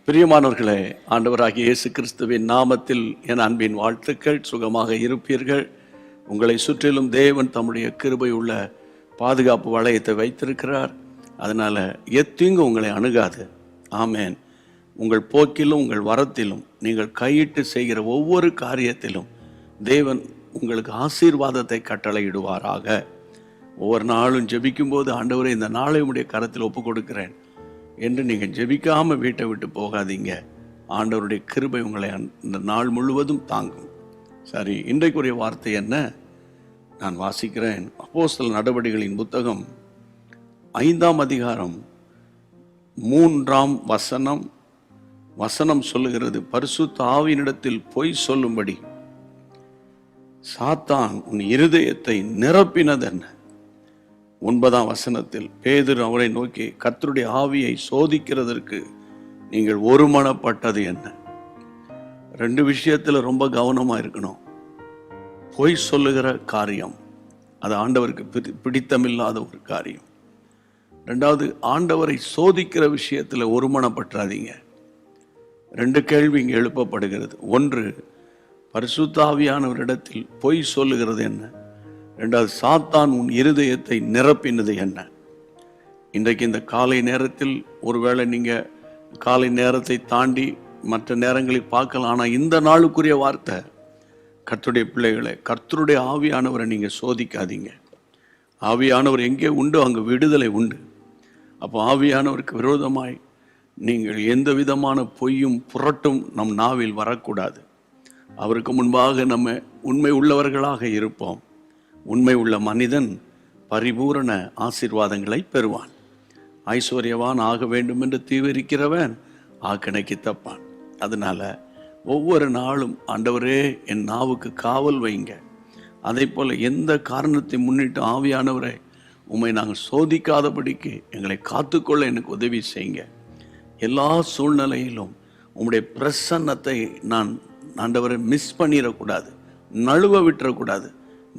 பிரியமானவர்களே, ஆண்டவராகிய இயேசு கிறிஸ்துவின் நாமத்தில் என் அன்பின் வாழ்த்துக்கள். சுகமாக இருப்பீர்கள். உங்களை சுற்றிலும் தேவன் தம்முடைய கிருபை உள்ள பாதுகாப்பு வளையத்தை வைத்திருக்கிறார். அதனால் எத்தீங்கு உங்களை அணுகாது. ஆமேன். உங்கள் போக்கிலும் உங்கள் வரத்திலும் நீங்கள் கையிட்டு செய்கிற ஒவ்வொரு காரியத்திலும் தேவன் உங்களுக்கு ஆசீர்வாதத்தை கட்டளையிடுவாராக. ஒவ்வொரு நாளும் ஜெபிக்கும்போது, ஆண்டவரே இந்த நாளை உடைய கரத்தில் ஒப்பு கொடுக்கிறேன் என்று நீங்கள் ஜெபிக்காமல் வீட்டை விட்டு போகாதீங்க. ஆண்டவருடைய கிருபை உங்களை இந்த நாள் முழுவதும் தாங்கும். சரி, இன்றைக்குரிய வார்த்தை என்ன? நான் வாசிக்கிறேன். அப்போஸ்தலர் நடவடிக்கைகளின் புத்தகம் 5ஆம் அதிகாரம் 3ஆம் வசனம் சொல்லுகிறது, பரிசுத்த ஆவியினிடத்தில் பொய் சொல்லும்படி சாத்தான் உன் இருதயத்தை நிரப்பினதென்ன? 9ஆம் வசனத்தில் பேதுரு அவரை நோக்கி, கர்த்தருடைய ஆவியை சோதிக்கிறதற்கு நீங்கள் ஒருமனப்பட்டது என்ன? 2 விஷயத்தில் ரொம்ப கவனமாக இருக்கணும். பொய் சொல்லுகிற காரியம் அது ஆண்டவருக்கு பிடித்தமில்லாத ஒரு காரியம். 2வது, ஆண்டவரை சோதிக்கிற விஷயத்தில் ஒருமனப்பற்றாதீங்க. 2 கேள்வி இங்கே எழுப்பப்படுகிறது. 1, பரிசுத்த ஆவியானவரிடத்தில் பொய் சொல்லுகிறது என்ன? 2வது, சாத்தான் உன் இருதயத்தை நிரப்பினது என்ன? இன்றைக்கு இந்த காலை நேரத்தில் ஒருவேளை நீங்கள் காலை நேரத்தை தாண்டி மற்ற நேரங்களில் பார்க்கலாம். ஆனால் இந்த நாளுக்குரிய வார்த்தை, கர்த்தருடைய பிள்ளைகளை, கர்த்தருடைய ஆவியானவரை நீங்கள் சோதிக்காதீங்க. ஆவியானவர் எங்கே உண்டோ அங்கே விடுதலை உண்டு. அப்போ ஆவியானவருக்கு விரோதமாய் நீங்கள் எந்த விதமான பொய்யும் புரட்டும் நம் நாவில் வரக்கூடாது. அவருக்கு முன்பாக நம்ம உண்மை உள்ளவர்களாக இருப்போம். உண்மை உள்ள மனிதன் பரிபூரண ஆசீர்வாதங்களை பெறுவான். ஐஸ்வர்யவான் ஆக வேண்டும் என்று தீவிரிக்கிறவன் ஆக்கணைக்கு தப்பான். அதனால ஒவ்வொரு நாளும், ஆண்டவரே என் நாவுக்கு காவல் வைங்க. அதே போல் எந்த காரணத்தை முன்னிட்டு, ஆவியானவரை உம்மை நாங்கள் சோதிக்காதபடிக்கு எங்களை காத்துக்கொள்ள எனக்கு உதவி செய்யுங்க. எல்லா சூழ்நிலையிலும் உம்முடைய பிரசன்னத்தை நான், ஆண்டவரை மிஸ் பண்ணிடக்கூடாது, நழுவ விட்டுறக்கூடாது.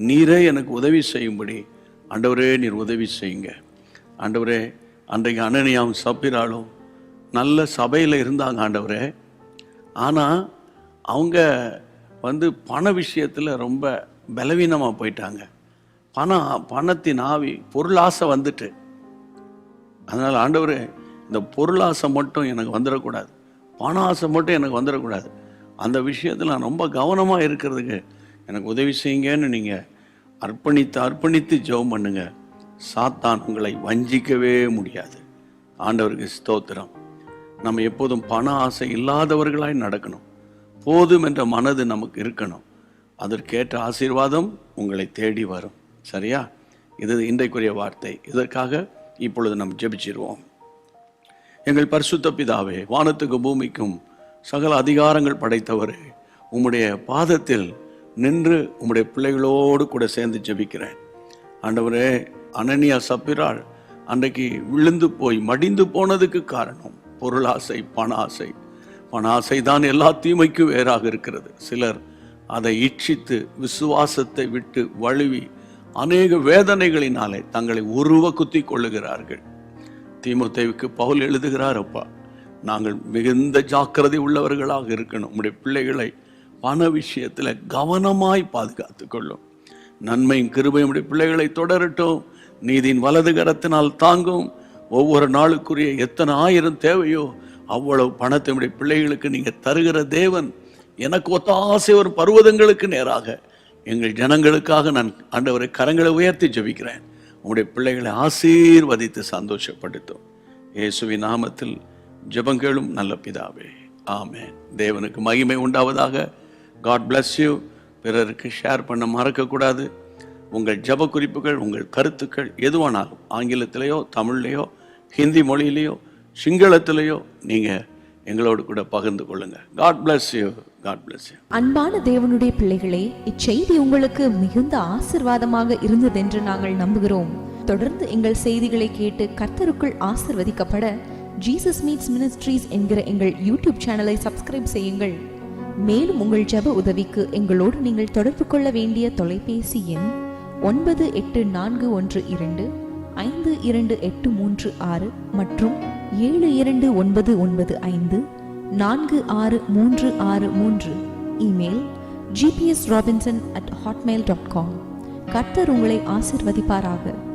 நீரே எனக்கு உதவி செய்யும்படி ஆண்டவரே நீர் உதவி செய்யுங்க. ஆண்டவரே, அன்றைக்கு அனனியாவும் சப்பிராலும் நல்ல சபையில் இருந்தாங்க ஆண்டவரே. ஆனால் அவங்க பண விஷயத்தில் ரொம்ப பலவீனமாக போயிட்டாங்க. பணத்தின் ஆவி, பொருளாசை வந்துட்டு. அதனால் ஆண்டவரே, இந்த பொருளாசை மட்டும் எனக்கு வந்துடக்கூடாது, பண ஆசை மட்டும் எனக்கு வந்துடக்கூடாது. அந்த விஷயத்தில் நான் ரொம்ப கவனமாக இருக்கிறதுக்கு எனக்கு உதவி செய்யுங்கன்னு நீங்கள் அர்ப்பணித்து ஜெபம் பண்ணுங்க. சாத்தான் உங்களை வஞ்சிக்கவே முடியாது. ஆண்டவருக்கு ஸ்தோத்திரம். நம்ம எப்போதும் பண ஆசை இல்லாதவர்களாய் நடக்கணும். போதும் என்ற மனது நமக்கு இருக்கணும். அதற்கேற்ற ஆசீர்வாதம் உங்களை தேடி வரும். சரியா? இது இன்றைக்குரிய வார்த்தை. இதற்காக இப்பொழுது நம்ம ஜெபிச்சிருவோம். எங்கள் பரிசுத்த பிதாவே, வானத்துக்கும் பூமிக்கும் சகல அதிகாரங்கள் படைத்தவரே, உம்முடைய பாதத்தில் நின்று உம்முடைய பிள்ளைகளோடு கூட சேர்ந்து ஜெபிக்கிறேன். ஆண்டவரே, அனனியா சப்பிராள் அன்றைக்கு விழுந்து போய் மடிந்து போனதுக்கு காரணம் பொருளாசை, பண ஆசை தான் எல்லா தீமைக்கும் வேறாக இருக்கிறது. சிலர் அதை இச்சித்து விசுவாசத்தை விட்டு வழுவி அநேக வேதனைகளினாலே தங்களை உருவ குத்தி கொள்ளுகிறார்கள். தீமோத்தேயுவுக்கு பவுல் எழுதுகிறார், அப்பா, நாங்கள் மிகுந்த ஜாக்கிரதை உள்ளவர்களாக இருக்கணும். உம்முடைய பிள்ளைகளை பண விஷயத்தில் கவனமாய் பாதுகாத்து கொள்ளும். நன்மையும் கிருபையும் உடைய பிள்ளைகளை தொடரட்டும். நீதியின் வலது கரத்தினால் தாங்கும். ஒவ்வொரு நாளுக்குரிய எத்தனை ஆயிரம் தேவையோ அவ்வளவு பணத்தை உடைய பிள்ளைகளுக்கு நீங்கள் தருகிற தேவன். எனக்கு ஒத்தாசை ஒரு பர்வதங்களுக்கு நேராக எங்கள் ஜனங்களுக்காக நான் ஆண்டவரை கரங்களை உயர்த்தி ஜெபிக்கிறேன். உங்களுடைய பிள்ளைகளை ஆசீர்வதித்து சந்தோஷப்படுத்தும். இயேசுவின் நாமத்தில் ஜெபங்களும் நல்ல பிதாவே, ஆமென். தேவனுக்கு மகிமை உண்டாவதாக. God bless you. பிறருக்கு ஷேர் பண்ண மறக்கக்கூடாது. உங்கள் ஜெப குறிப்புகள், உங்கள் கருத்துக்கள் எதுவானாலும் ஆங்கிலத்திலேயோ, தமிழ்லையோ, ஹிந்தி மொழியிலையோ, சிங்களத்திலேயோ நீங்கள் எங்களோடு கூட பகிர்ந்து கொள்ளுங்க. God bless you. God bless you. அன்பான தேவனுடைய பிள்ளைகளே, இச்செய்தி உங்களுக்கு மிகுந்த ஆசீர்வாதமாக இருந்ததென்று நாங்கள் நம்புகிறோம். தொடர்ந்து எங்கள் செய்திகளை கேட்டு கர்த்தருக்குள் ஆசீர்வதிக்கப்பட ஜீசஸ் மீட்ஸ் மினிஸ்ட்ரீஸ் என்கிற எங்கள் யூடியூப் சேனலை சப்ஸ்கிரைப் செய்யுங்கள். மேலும் உங்கள் ஜெப உதவிக்கு எங்களோடு நீங்கள் தொடர்பு கொள்ள வேண்டிய தொலைபேசி எண் 9841252836 மற்றும் 72995 4633. Email gpsrobinson@hotmail.com. கர்த்தர் உங்களை ஆசீர்வதிப்பாராக.